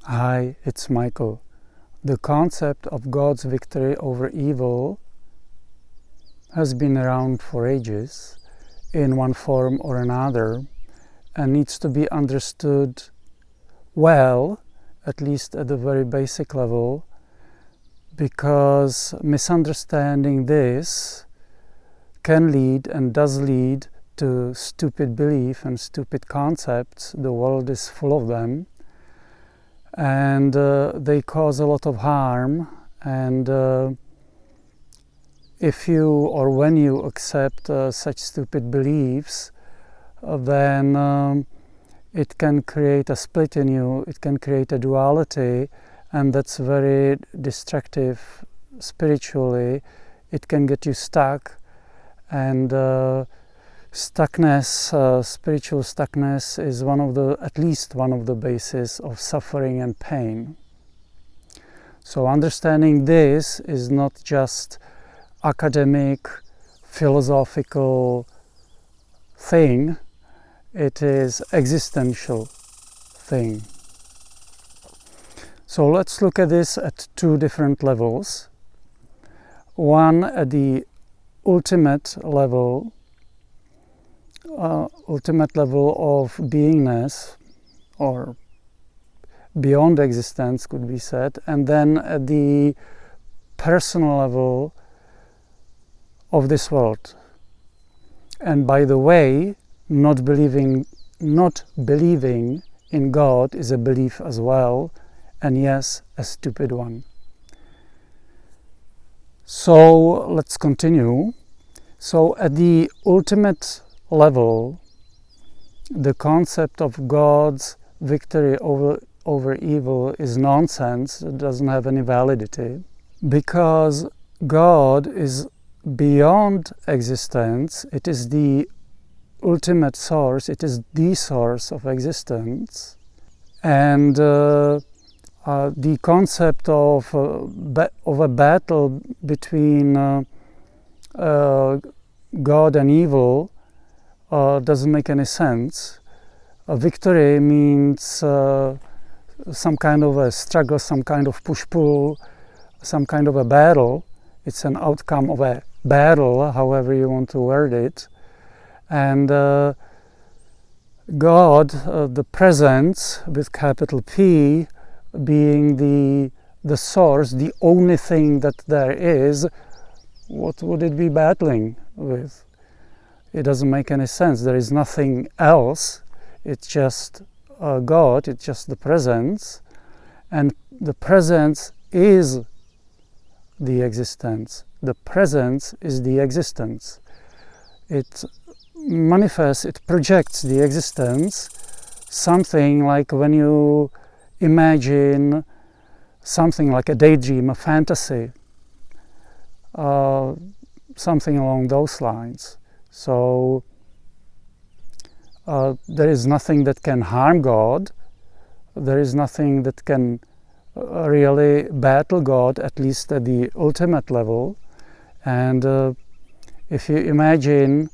Hi, it's Michael. The concept of God's victory over evil has been around for ages in one form or another and needs to be understood well, at least at the very basic level, because misunderstanding this can lead and does lead to stupid belief and stupid concepts. The world is full of them. And they cause a lot of harm, and if you or when you accept such stupid beliefs, then it can create a split in you, it can create a duality, and that's very destructive spiritually. It can get you stuck, and stuckness, spiritual stuckness is at least one of the bases of suffering and pain. So understanding this is not just academic, philosophical thing, it is existential thing. So let's look at this at two different levels. One at the ultimate level of beingness, or beyond existence could be said, and then at the personal level of this world. And by the way, not believing in God is a belief as well, and yes, a stupid one. So let's continue. So at the ultimate level, the concept of God's victory over evil is nonsense. It doesn't have any validity, because God is beyond existence. It is the ultimate source. It is the source of existence, and the concept of a battle between God and evil doesn't make any sense. A victory means some kind of a struggle, some kind of push-pull, some kind of a battle. It's an outcome of a battle, however you want to word it. And God, the presence with capital P, being the source, the only thing that there is, what would it be battling with? It doesn't make any sense. There is nothing else. It's just God. It's just the presence. And the presence is the existence. The presence is the existence. It manifests, it projects the existence, something like when you imagine something like a daydream, a fantasy, something along those lines. So there is nothing that can harm God. There is nothing that can really battle God, at least at the ultimate level. And if you imagine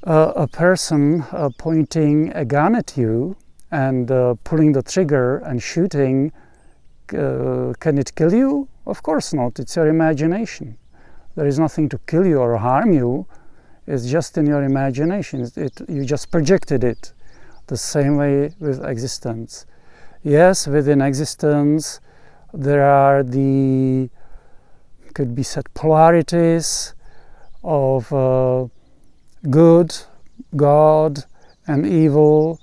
a person pointing a gun at you and pulling the trigger and shooting, can it kill you? Of course not. It's your imagination. There is nothing to kill you or harm you. It's just in your imagination. You just projected it. The same way with existence. Yes, within existence there are could be said, polarities of good, God, and evil,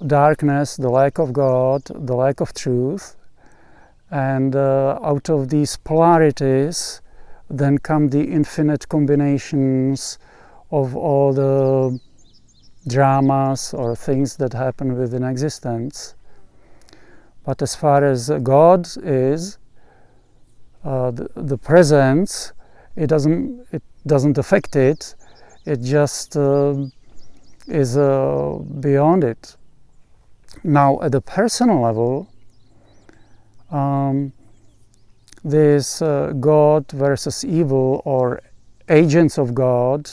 darkness, the lack of God, the lack of truth. And out of these polarities then come the infinite combinations of all the dramas or things that happen within existence. But as far as God is, the presence, it doesn't affect it. It just is beyond it. Now, at the personal level, this God versus evil, or agents of God,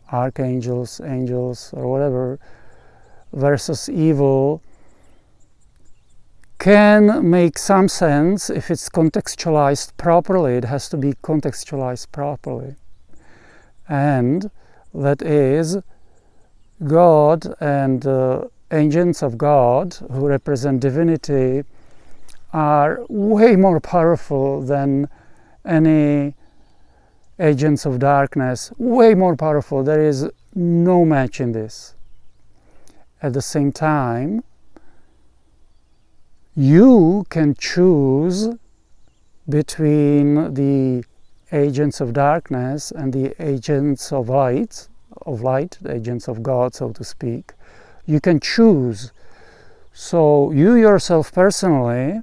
archangels, angels, or whatever, versus evil, can make some sense if it's contextualized properly. It has to be contextualized properly. And that is, God and agents of God who represent divinity are way more powerful than any agents of darkness, way more powerful. There is no match in this. At the same time, you can choose between the agents of darkness and the agents of light, the agents of God, so to speak. You can choose. So you yourself personally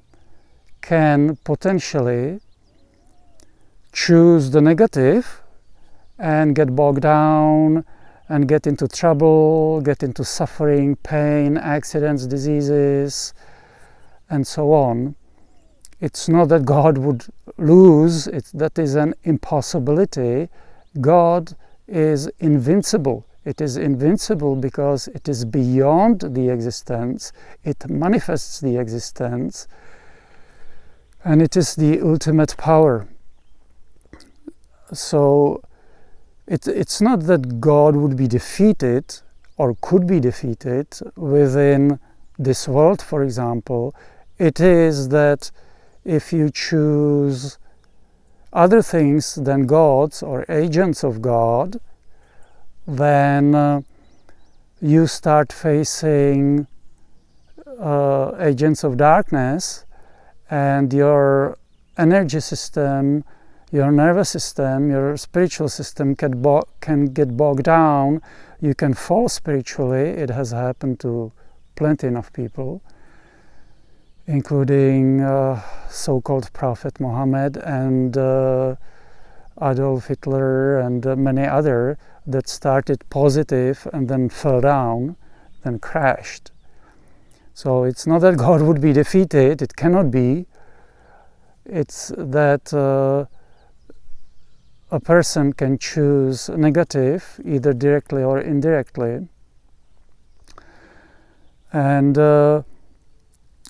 can potentially choose the negative and get bogged down and get into trouble, get into suffering, pain, accidents, diseases, and so on. It's not that God would lose, that is an impossibility. God is invincible. It is invincible because it is beyond the existence, it manifests the existence, and it is the ultimate power. So it's not that God would be defeated or could be defeated within this world, for example. It is that if you choose other things than gods or agents of God, then you start facing agents of darkness, and your energy system, your nervous system, your spiritual system can get bogged down. You can fall spiritually. It has happened to plenty enough people, including so-called Prophet Muhammad and Adolf Hitler and many other that started positive and then fell down, then crashed. So it's not that God would be defeated, it cannot be. It's that a person can choose negative, either directly or indirectly. And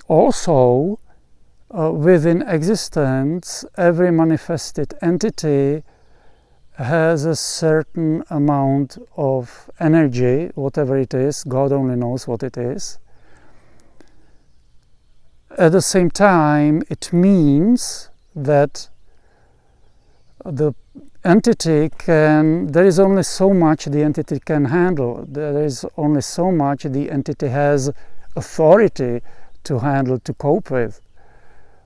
also, within existence, every manifested entity has a certain amount of energy, whatever it is. God only knows what it is. At the same time, it means that the entity there is only so much the entity can handle. There is only so much the entity has authority to handle, to cope with.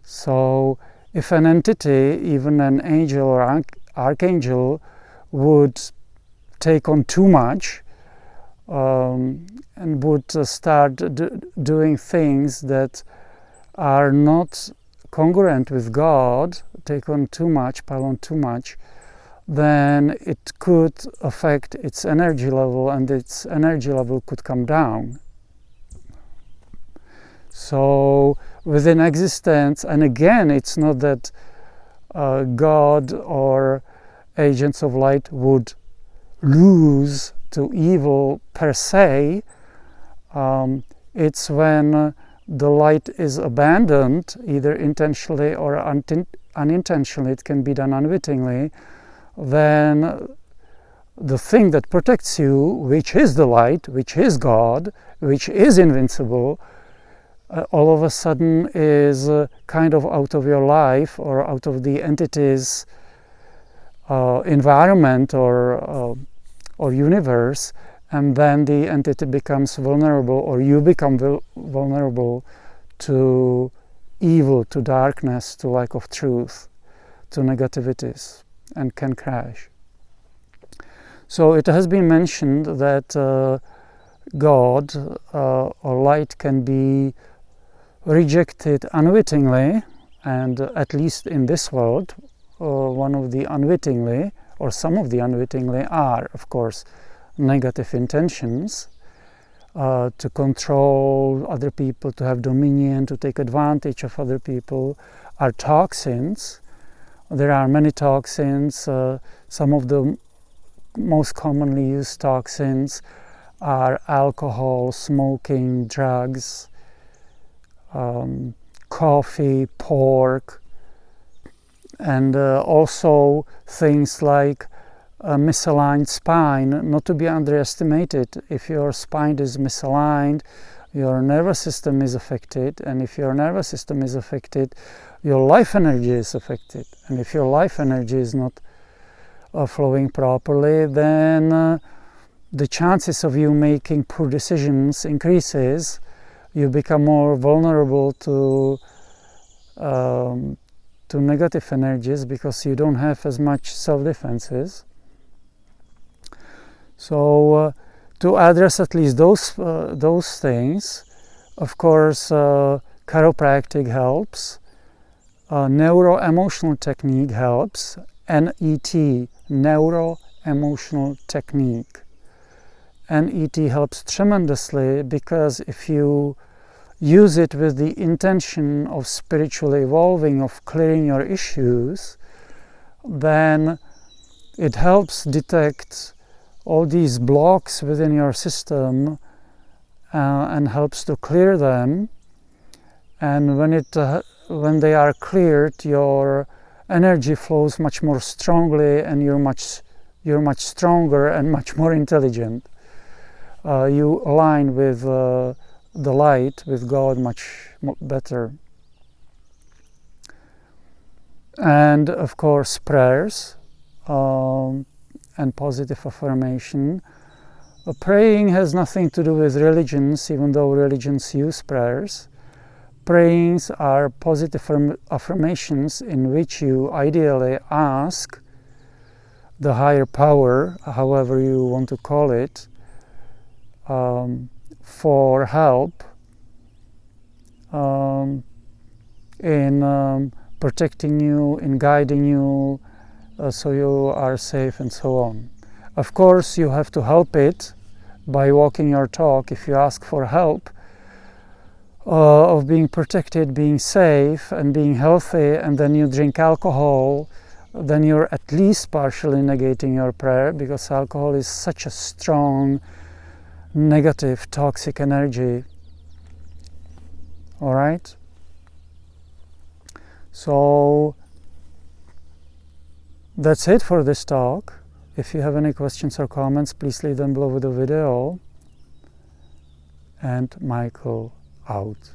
So if an entity, even an angel or archangel, would take on too much and would start doing things that are not congruent with God, take on too much, pile on too much, then it could affect its energy level, and its energy level could come down. So within existence, and again, it's not that God or agents of light would lose to evil per se. It's when the light is abandoned, either intentionally or unintentionally, it can be done unwittingly, then the thing that protects you, which is the light, which is God, which is invincible, all of a sudden is kind of out of your life or out of the entity's environment or universe, and then the entity becomes vulnerable, or you become vulnerable to evil, to darkness, to lack of truth, to negativities, and can crash. So it has been mentioned that God or light can be rejected unwittingly, and at least in this world, one of the unwittingly, or some of the unwittingly, are, of course, negative intentions to control other people, to have dominion, to take advantage of other people, are toxins. There are many toxins. Some of the most commonly used toxins are alcohol, smoking, drugs, coffee, pork, and also things like a misaligned spine, not to be underestimated. If your spine is misaligned, your nervous system is affected, and if your nervous system is affected, your life energy is affected. And if your life energy is not flowing properly, then the chances of you making poor decisions increases. You become more vulnerable to negative energies because you don't have as much self-defenses. So to address at least those things, of course, chiropractic helps, Neuro-Emotional Technique helps, NET, Neuro-Emotional Technique. NET helps tremendously because if you use it with the intention of spiritually evolving, of clearing your issues, then it helps detect all these blocks within your system and helps to clear them. And when they are cleared, your energy flows much more strongly, and you're much stronger and much more intelligent. You align with the light, with God, much better. And of course, prayers and positive affirmation. Praying has nothing to do with religions, even though religions use prayers. Prayings are positive affirmations in which you ideally ask the higher power, however you want to call it, for help in protecting you, in guiding you, so you are safe and so on. Of course, you have to help it by walking your talk. If you ask for help of being protected, being safe, and being healthy, and then you drink alcohol, then you're at least partially negating your prayer, because alcohol is such a strong, negative, toxic energy. All right? So that's it for this talk. If you have any questions or comments, please leave them below the video. And Michael out.